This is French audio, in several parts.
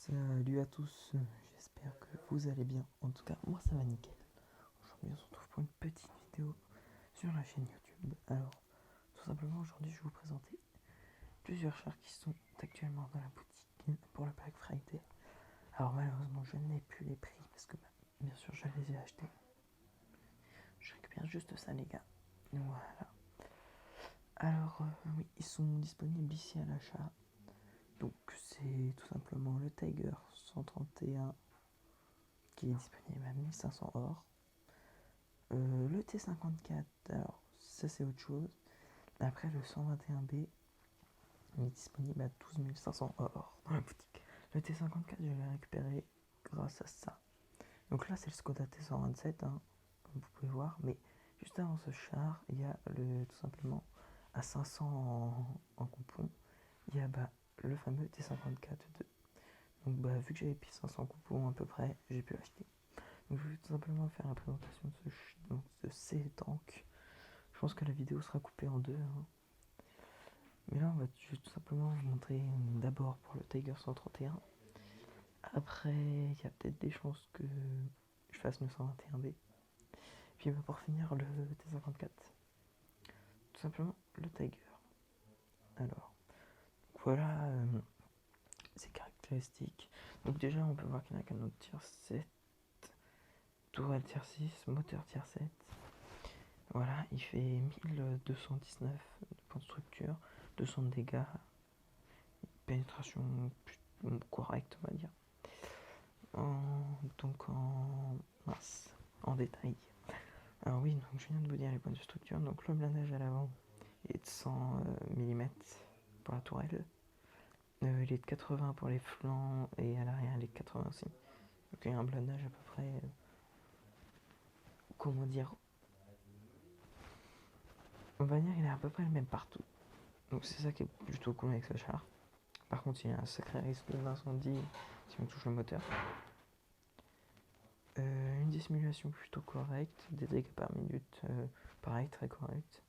Salut à tous, j'espère que vous allez bien. En tout cas, moi ça va nickel. Aujourd'hui, on se retrouve pour une petite vidéo sur la chaîne YouTube. Alors, tout simplement, aujourd'hui, je vais vous présenter plusieurs chars qui sont actuellement dans la boutique pour le Black Friday. Alors, malheureusement, je n'ai plus les prix parce que, bien sûr, je les ai achetés. Je récupère juste ça, les gars. Voilà. Alors, oui, ils sont disponibles ici à l'achat. Donc, c'est tout simplement le Tiger 131 qui est disponible à 1500 or. Le T54, alors ça c'est autre chose. Après le 121B il est disponible à 12 500 or dans la boutique. Le T54 je l'ai récupéré grâce à ça. Donc là c'est le Skoda T127 comme vous pouvez voir. Mais juste avant ce char il y a tout simplement à 500 en coupon. Il y a le fameux T54-2. Donc vu que j'avais pris 500 coupons à peu près j'ai pu acheter. Donc je vais tout simplement faire la présentation de ces tanks. Je pense que la vidéo sera coupée en deux. Mais là, je vais tout simplement vous montrer d'abord pour le Tiger 131. Après, il y a peut-être des chances que je fasse le 121B. Puis pour finir, le T54. Tout simplement, le Tiger. Alors, voilà ses caractéristiques. Donc déjà, on peut voir qu'il n'y a qu'un autre tier 7. Tourelle tier 6, moteur tier 7. Voilà, il fait 1219 de points de structure, 200 de dégâts, pénétration correcte, on va dire. Donc en détail. Alors oui, donc je viens de vous dire les points de structure. Donc le blindage à l'avant est de 100 mm pour la tourelle. Il est de 80 pour les flancs et à l'arrière il est de 80 aussi. Donc il y a un blindage à peu près, comment dire, on va dire il est à peu près le même partout. Donc c'est ça qui est plutôt cool avec ce char. Par contre il y a un sacré risque d'incendie si on touche le moteur. Une dissimulation plutôt correcte, des dégâts par minute, pareil, très correct.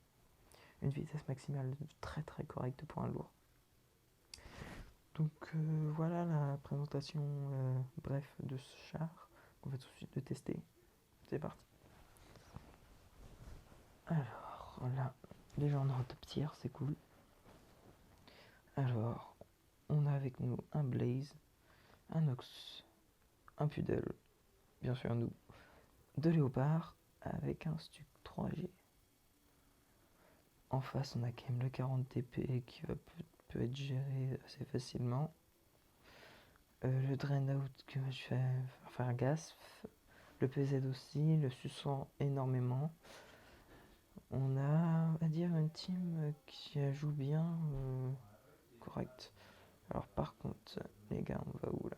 Une vitesse maximale très très correcte pour un lourd. Donc voilà la présentation bref de ce char. On va tout de suite le tester. C'est parti. Alors là, déjà on a un top tier, c'est cool. Alors, on a avec nous un Blaze, un Ox, un Pudel, bien sûr nous, deux Léopards avec un Stuck 3G. En face, on a quand même le 40 TP qui peut être géré assez facilement. Le Drain Out que je vais faire gaffe. Le PZ aussi, le suçant énormément. On a, à dire, une team qui joue bien, correct. Alors par contre, les gars, on va où là?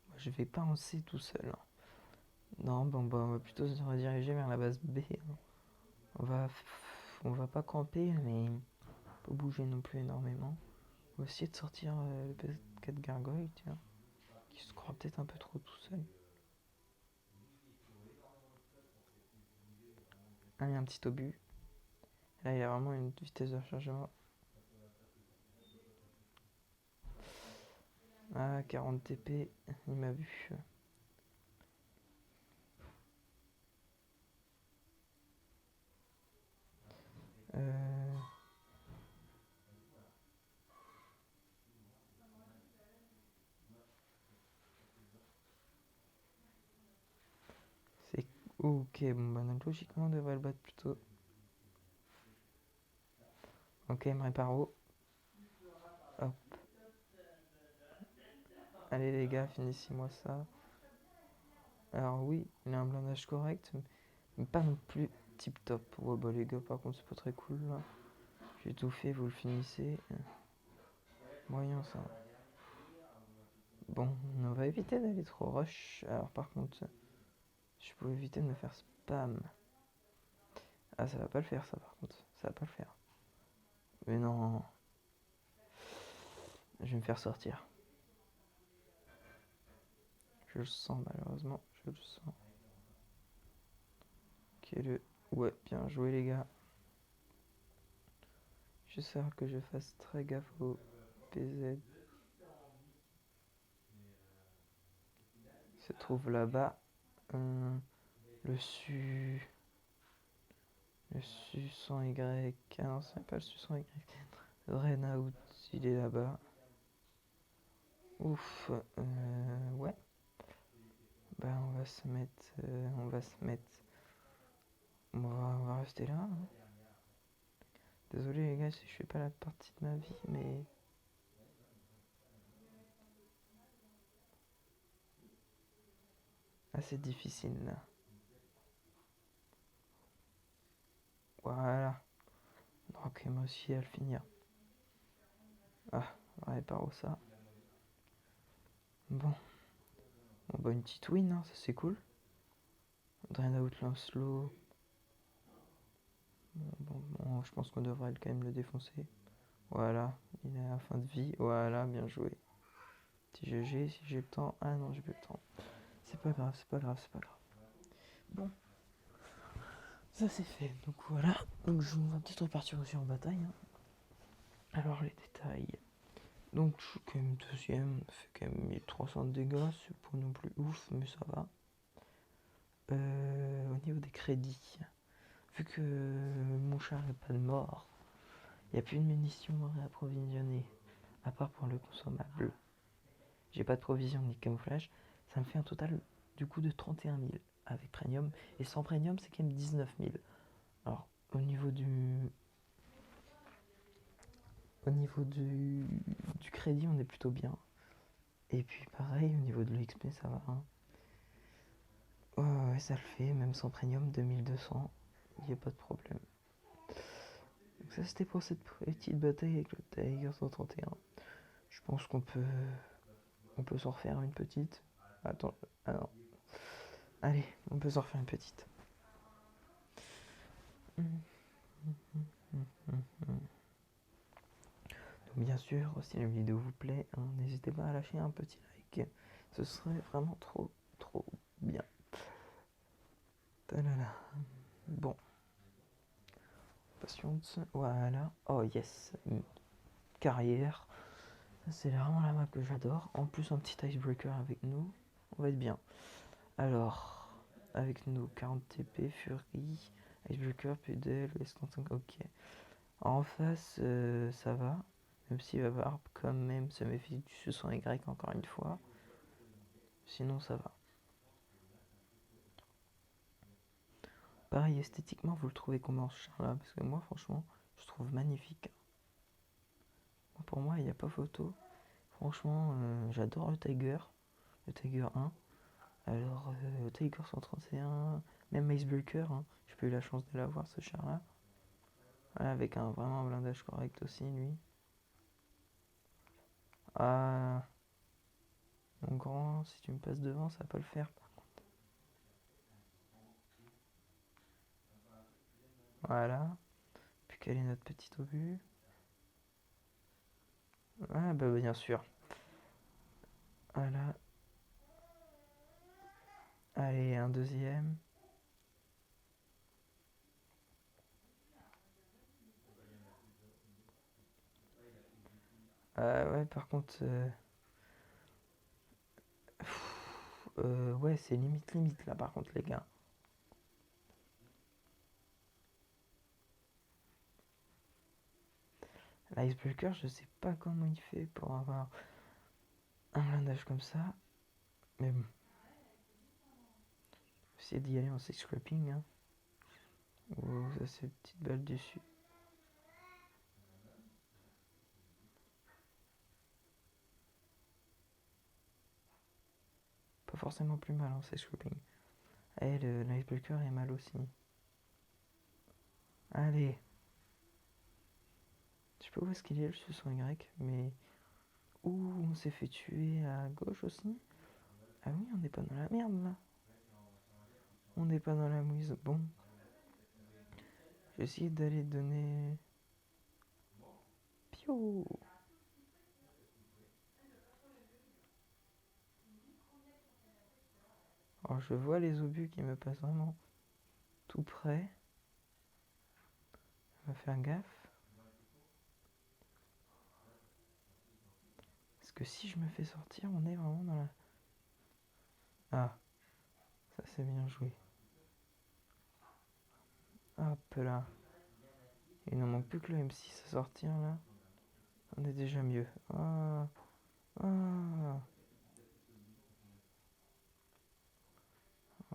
Moi, je vais pas en C tout seul. Non, on va plutôt se rediriger vers la base B. On va pas camper, mais pas bouger non plus énormément. On va essayer de sortir le PS4 Gargoyle, tiens, qui se croit peut-être un peu trop tout seul. Allez, un petit obus. Là, il a vraiment une vitesse de rechargement. Ah, 40 TP, il m'a vu. Euh... C'est ok, bon, donc logiquement, on devrait le battre plutôt. Ok, il me répare haut. Hop. Allez, les gars, finissez-moi ça. Alors, oui, il a un blindage correct, mais pas non plus tip top. Ouais, bah, les gars, par contre, c'est pas très cool là. J'ai tout fait, vous le finissez. Moyen ça. Bon, on va éviter d'aller trop rush. Alors, par contre, je peux éviter de me faire spam. Ah, ça va pas le faire, ça, par contre. Ça va pas le faire. Mais non. Je vais me faire sortir. Je le sens, malheureusement. Je le sens. Ouais, bien joué, les gars. J'espère que je fasse très gaffe au PZ. se trouve là-bas. Le Su... Le Su sans Y. Ah non, c'est pas le Su sans Y. Renault, il est là-bas. Ouf. Ouais. Bah on va se mettre... on va rester là. Hein. Désolé les gars si je fais pas la partie de ma vie, mais... assez difficile là. Voilà. Ok, moi aussi à le finir. Ah, on répare où ça. Bon. Bon bah une petite win, hein, ça c'est cool. Drain Outland Slow. Bon, je pense qu'on devrait quand même le défoncer. Voilà, il est à la fin de vie. Voilà, bien joué. Petit GG, si j'ai le temps. Ah non, j'ai plus le temps. C'est pas grave, c'est pas grave, c'est pas grave. Bon, ça c'est fait. Donc voilà. Donc on va peut-être repartir aussi en bataille. Hein. Alors les détails. Donc je suis quand même deuxième. Ça fait quand même 1300 de dégâts. C'est pas non plus ouf, mais ça va. Au niveau des crédits. Vu que mon char n'est pas de mort, il n'y a plus de munitions à réapprovisionner. À part pour le consommable. J'ai pas de provision ni de camouflage. Ça me fait un total du coup de 31 000 avec premium. Et sans premium, c'est quand même 19 000. Alors, au niveau du crédit, on est plutôt bien. Et puis pareil, au niveau de l'XP, ça va. Hein. Ouais, ça le fait, même sans premium, 2200. Il n'y a pas de problème. Donc ça, c'était pour cette petite bataille avec le Tiger 131. Je pense qu'on peut s'en refaire une petite. Attends, ah non. Allez, on peut s'en refaire une petite. Donc bien sûr, si la vidéo vous plaît, hein, n'hésitez pas à lâcher un petit like. Ce serait vraiment trop, trop bien. Talala. Bon. Patience. Voilà. Oh yes. Carrière. C'est vraiment la map que j'adore. En plus, un petit icebreaker avec nous. On va être bien. Alors, avec nous, 40 TP, Fury, icebreaker, PDL, S35. Ok. En face, ça va. Même s'il va avoir quand même se méfier du sous Y encore une fois. Sinon, ça va. Pareil, esthétiquement, vous le trouvez comment ce char-là? Parce que moi, franchement, je trouve magnifique. Pour moi, il n'y a pas photo. Franchement, j'adore le Tiger 1. Alors, le Tiger 131, même Icebreaker, hein, j'ai pas eu la chance de l'avoir ce char-là. Voilà, avec vraiment un blindage correct aussi, lui. Ah, mon grand, si tu me passes devant, ça va pas le faire. Voilà. Puis quel est notre petit obus? Ah, bah bien sûr. Voilà. Allez, un deuxième. Ouais, par contre, ouais, c'est limite là, par contre, les gars. L'Icebreaker, je sais pas comment il fait pour avoir un blindage comme ça. Mais bon. Essayer d'y aller en six-scrapping. Hein. Oh, ça c'est une petite balle dessus. Pas forcément plus mal en six-scrapping. Eh, l'Icebreaker est mal aussi. Allez. Je sais pas où est-ce qu'il est le sous Y, mais... Ouh, on s'est fait tuer à gauche aussi. Ah oui, on n'est pas dans la merde là. On n'est pas dans la mouise. Bon. J'ai essayé d'aller donner... Pio. Alors je vois les obus qui me passent vraiment tout près. On va faire gaffe. Parce que si je me fais sortir, on est vraiment dans la... Ah, ça c'est bien joué. Hop là. Il ne manque plus que le M6 à sortir là. On est déjà mieux. Ah, ah.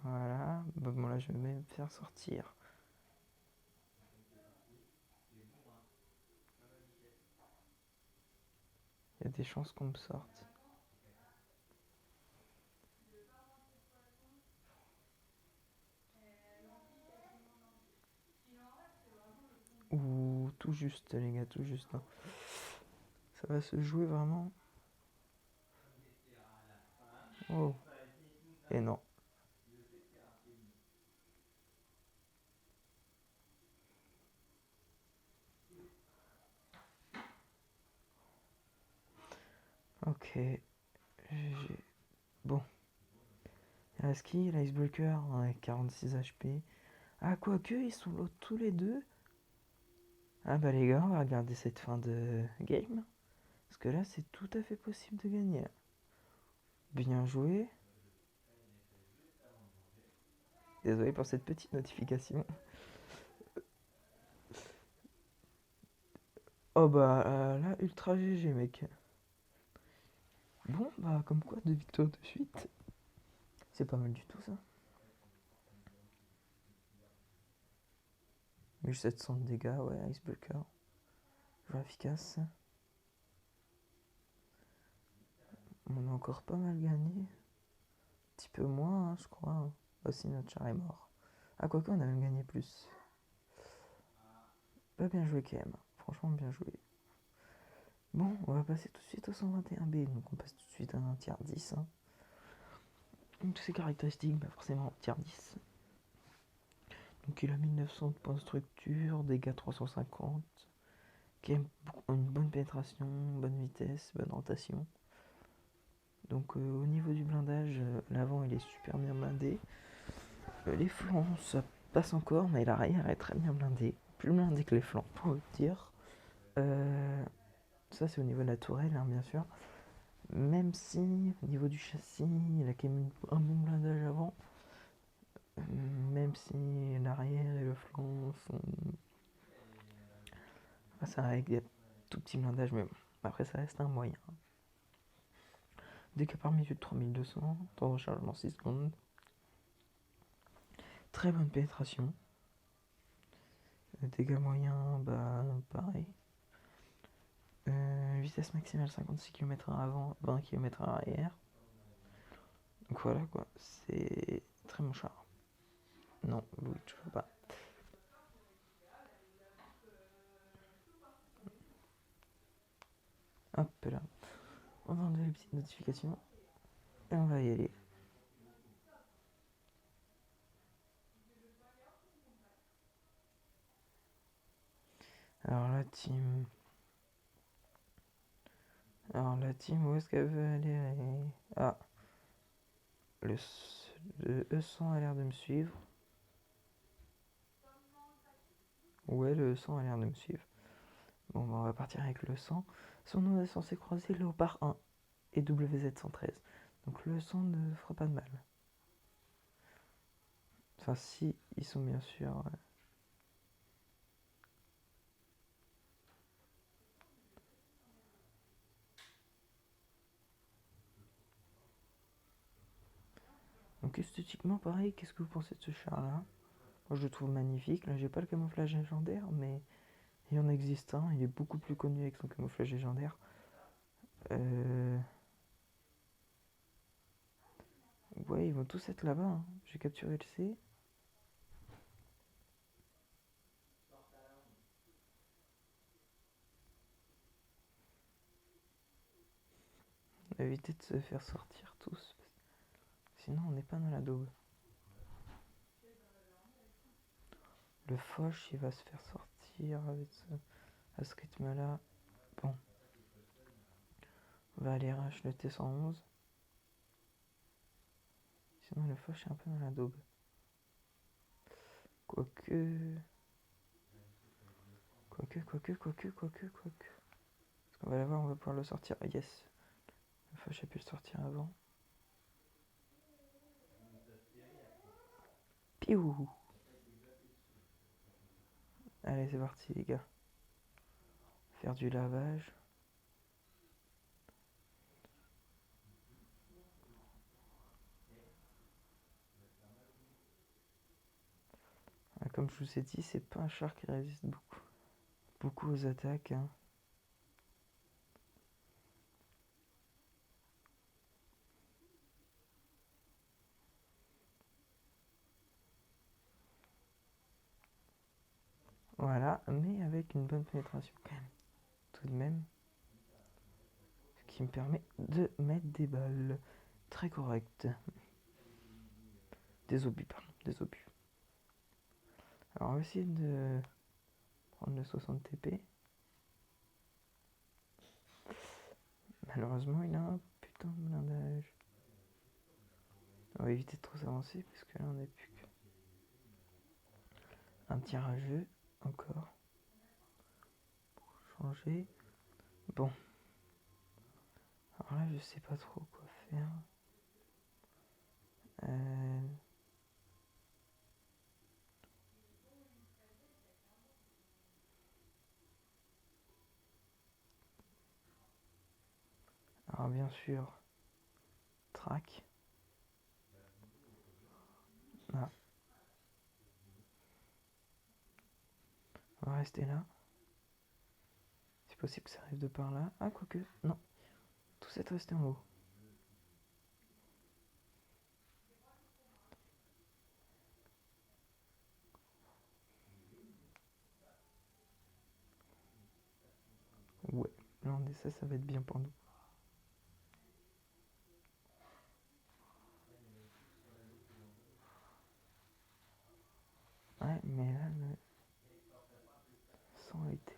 Voilà. Bon là je vais même faire sortir. Il y a des chances qu'on me sorte. Ouh, tout juste les gars, tout juste. Hein. Ça va se jouer vraiment. Oh. Et non. Ok. Bon. Il reste qui? L'Icebreaker avec 46 HP. Ah, quoique, ils sont là tous les deux. Ah bah les gars, on va regarder cette fin de game. Parce que là, c'est tout à fait possible de gagner. Bien joué. Désolé pour cette petite notification. Oh bah là, ultra GG mec. Bon bah comme quoi, 2 victoires de suite. C'est pas mal du tout ça. 1700 de dégâts, ouais, Icebreaker. Joueur efficace. On a encore pas mal gagné. Un petit peu moins, hein, je crois. Aussi notre char est mort. Ah quoique, on a même gagné plus. Pas bien joué quand même. Franchement, bien joué. Bon, on va passer tout de suite au 121B. Donc on passe tout de suite à un tier 10. Hein. Toutes ces caractéristiques, bah forcément tier 10. Donc il a 1900 de points de structure, dégâts 350, qui a une bonne pénétration, bonne vitesse, bonne rotation. Donc au niveau du blindage, l'avant il est super bien blindé. Les flancs ça passe encore, mais l'arrière est très bien blindé. Plus blindé que les flancs, pour le dire. Ça c'est au niveau de la tourelle, hein, bien sûr. Même si au niveau du châssis, il a quand même un bon blindage avant. Même si l'arrière et le flanc sont... Ah, ça avec des tout petits blindages, mais bon. Après ça reste un moyen. Dégâts par minute 3200, temps de rechargement 6 secondes. Très bonne pénétration. Dégâts moyens, bah pareil. Vitesse maximale 56 km/h avant, 20 km/h arrière. Donc voilà quoi, c'est très bon char. Non, Louis, je peux pas. Hop là. On va enlever les petites notifications. Et on va y aller. Alors la team. Alors la team, où est-ce qu'elle veut aller? Ah, le E100 a l'air de me suivre. Ouais, le E100 a l'air de me suivre. Bon, bah, on va partir avec le 100. Son nom est censé croiser Léopard 1 et WZ113. Donc le 100 ne fera pas de mal. Enfin, si, ils sont bien sûr... Donc esthétiquement, pareil, qu'est-ce que vous pensez de ce char-là? Moi, je le trouve magnifique. Là, j'ai pas le camouflage légendaire, mais il en existe un. Il est beaucoup plus connu avec son camouflage légendaire. Ouais, ils vont tous être là-bas. Hein. J'ai capturé le C. Évitez de se faire sortir tous. Sinon, on n'est pas dans la daube. Le Foch, il va se faire sortir à ce rythme-là. Bon. On va aller rush le T111. Sinon, le Foch est un peu dans la daube. Quoique. Quoique. Parce qu'on va l'avoir, on va pouvoir le sortir. Ah, yes. Le Foch a pu le sortir avant. Piou. Allez, c'est parti, les gars. Faire du lavage. Comme je vous ai dit, c'est pas un char qui résiste beaucoup aux attaques. Hein. Voilà, mais avec une bonne pénétration quand même. Tout de même. Ce qui me permet de mettre des balles très correctes. Des obus, pardon, des obus. Alors on va essayer de prendre le 60 TP. Malheureusement, il a un putain de blindage. On va éviter de trop s'avancer parce que là on n'est plus qu'un petit rageux encore. Pour changer. Bon. Alors là, je sais pas trop quoi faire. Alors bien sûr, track. Ah. On va rester là. C'est possible que ça arrive de par là. Ah, quoique, non. Tout ça est resté en haut. Ouais, là on est ça va être bien pour nous. Ouais, mais là, le sang a été...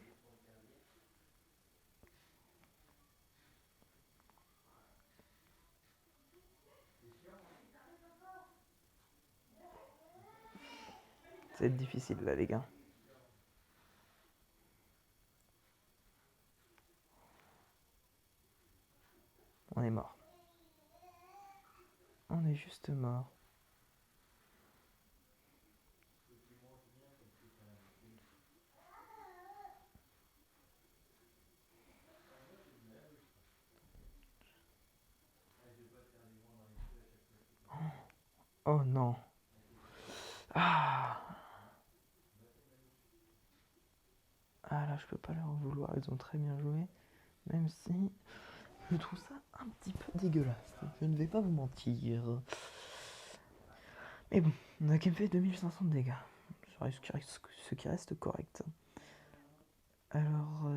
Ça va être difficile là, les gars. On est mort. On est juste mort. Oh non. Ah. Ah là, je peux pas leur en vouloir. Ils ont très bien joué. Même si je trouve ça un petit peu dégueulasse. Je ne vais pas vous mentir. Mais bon, on a quand même fait 2500 de dégâts. Ce qui reste correct. Alors,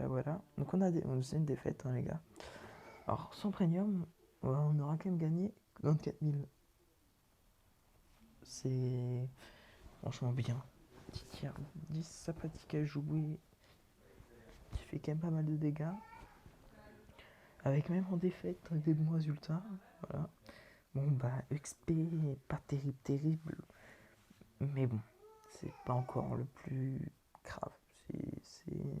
voilà. Donc on a c'est une défaite, hein, les gars. Alors, sans premium, on aura quand même gagné 24 000. C'est franchement bien. Petit tiers 10 sympathique à jouer. Qui fait quand même pas mal de dégâts. Avec même en défaite des bons résultats. Voilà. Bon, bah, XP, pas terrible. Mais bon, c'est pas encore le plus grave. C'est...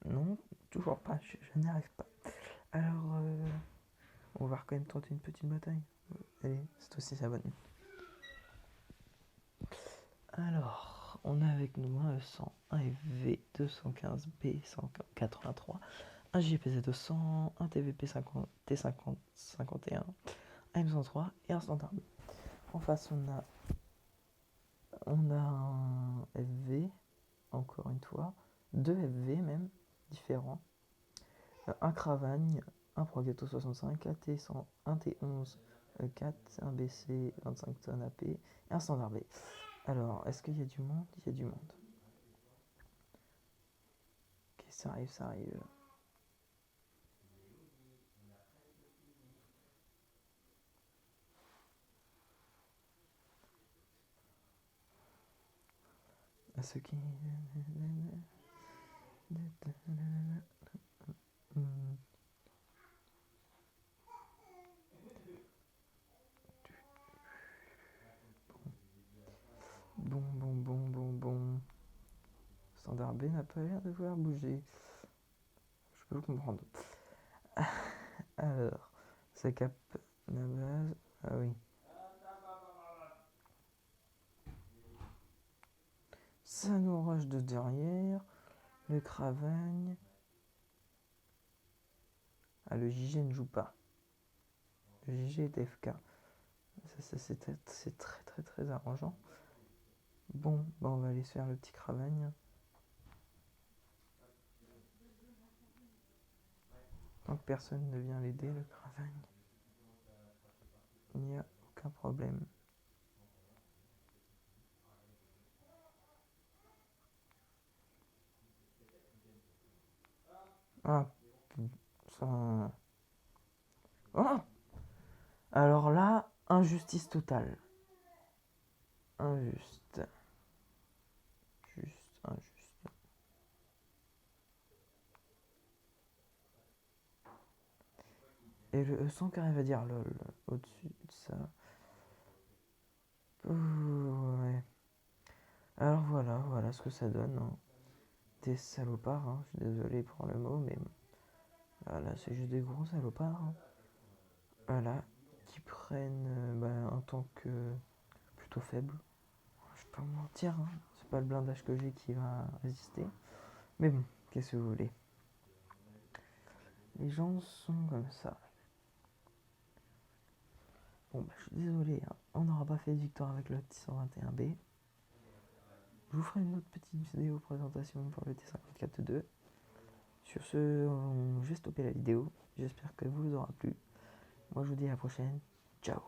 Non, toujours pas, je n'y arrive pas. Alors, on va quand même tenter une petite bataille. Allez, c'est aussi ça bonne. Alors, on a avec nous un E100, un FV 215B 183, un JPZ 200, un TVP 50, T50 51, un M103 et un standard B. En face, on a un FV, encore une fois, deux FV même, différents. Un Cravagne, un Progetto 65, un T100, un T11 4, un BC 25 tonnes AP et un standard B. Alors, est-ce qu'il y a du monde? Il y a du monde. Ok, ça arrive. À ceux qui... Bon. Standard B n'a pas l'air de vouloir bouger. Je peux le comprendre. Alors, ça capte la base. Ah oui. Ça nous rush de derrière. Le Cravagne. Ah, le JG ne joue pas. Le JG est FK. Ça c'est très arrangeant. Bon, bah on va aller se faire le petit Cravagne. Tant que personne ne vient l'aider, le Cravagne, il n'y a aucun problème. Ah, ça... Oh, alors là, injustice totale. Injuste. Juste, injuste. Et le E100 qui arrive à dire lol au-dessus de ça. Ouais. Alors voilà ce que ça donne. Hein. Des salopards, hein. Je suis désolé pour le mot, mais voilà, c'est juste des gros salopards. Hein. Voilà, qui prennent un tank plutôt faible. Je vais pas me mentir, hein. C'est pas le blindage que j'ai qui va résister. Mais bon, qu'est-ce que vous voulez. Les gens sont comme ça. Bon, je suis désolé, hein. On n'aura pas fait de victoire avec le T121B. Je vous ferai une autre petite vidéo présentation pour le T54-2. Sur ce, je vais stopper la vidéo. J'espère qu'elle vous aura plu. Moi, je vous dis à la prochaine. Ciao.